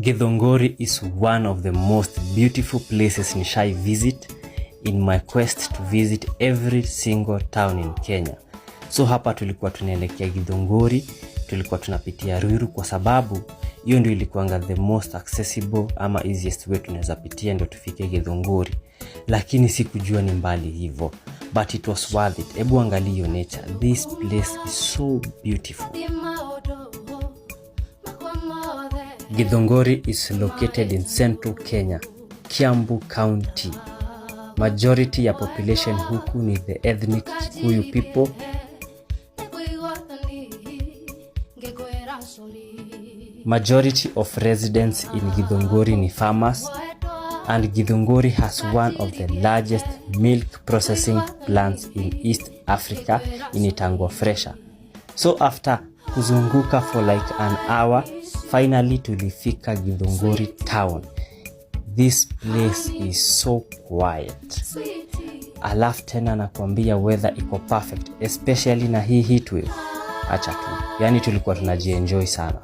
Githongori is one of the most beautiful places nishai visit in my quest to visit every single town in Kenya. So hapa tulikuwa tunaelekea Githongori, tulikuwa tunapitia Ruiru kwa sababu hiyo ndio ilikuanga the most accessible ama easiest way tunaweza pitia ndio tufike Githongori. Lakini sikujua ni mbali hivyo, but it was worth it. Hebu angalia hiyo nature. This place is so beautiful. Githongori is located in central Kenya, Kiambu County. Majority ya population huku ni the ethnic Kikuyu people. Majority of residents in Githongori ni farmers, and Githongori has one of the largest milk processing plants in East Africa in Itangwa Fresha. So after kuzunguka for like an hour, finally tulifika Githongori town. This place is so quiet. Alafu tena nakwambia weather iko perfect, especially na hii heat wave. Acha tu. Yani tulikuwa tunajienjoy sana.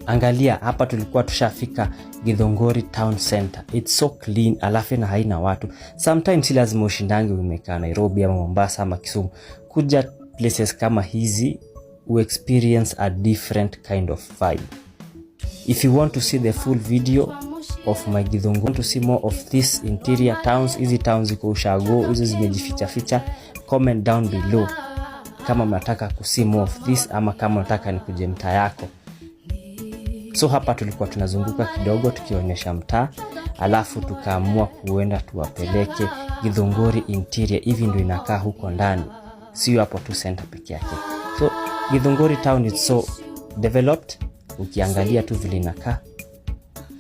Angalia hapa tulikuwa tushafika Githongori town center. It's so clean, alafu na haina watu. Sometimes si lazima ushindange umekaa Nairobi ama Mombasa ama Kisumu. Kuja places kama hizi we experience a different kind of vibe. If you want to see the full video of my Githongori, to see more of these interior towns, hizi towns ziko ushago, hizo zimejificha ficha, comment down below kama mnataka kusi more of this ama kama mnataka nikuje mtaa yako. So hapa tulikuwa tunazunguka kidogo tukionyesha mtaa, alafu tukaamua kuenda tuwapeleke Githongori interior. Hivi ndio inakaa huko ndani, sio hapo tu center peke yake. So Githongori town is so developed. Ukiangalia tu vile inakaa,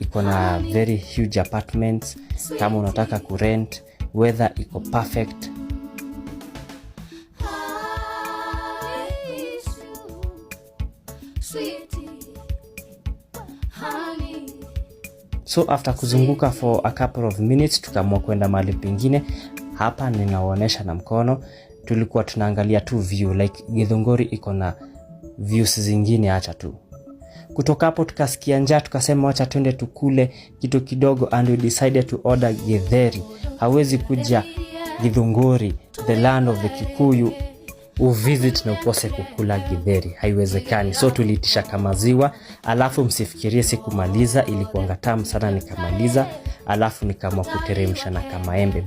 iko na very huge apartments. Kama unataka kurent, weather iko perfect. So after kuzunguka for a couple of minutes, tukaamua kwenda mahali pengine. Hapa ninaonyesha na mkono. Tulikuwa tunaangalia tu view, like Githongori iko na views zingine, acha tu. Kutoka hapo tukasikia njaa, tukasema acha twende tukule kitu kidogo, and we decided to order githeri. Hawezi kuja Githongori, the land of the Kikuyu, uvisit na ukose kukula githeri, haiwezekani. So tuliitisha kamaziwa, alafu msifikirie sikumaliza, ilikuwa tamu sana nikamaliza, alafu nikaamua kuteremsha na kamaembe.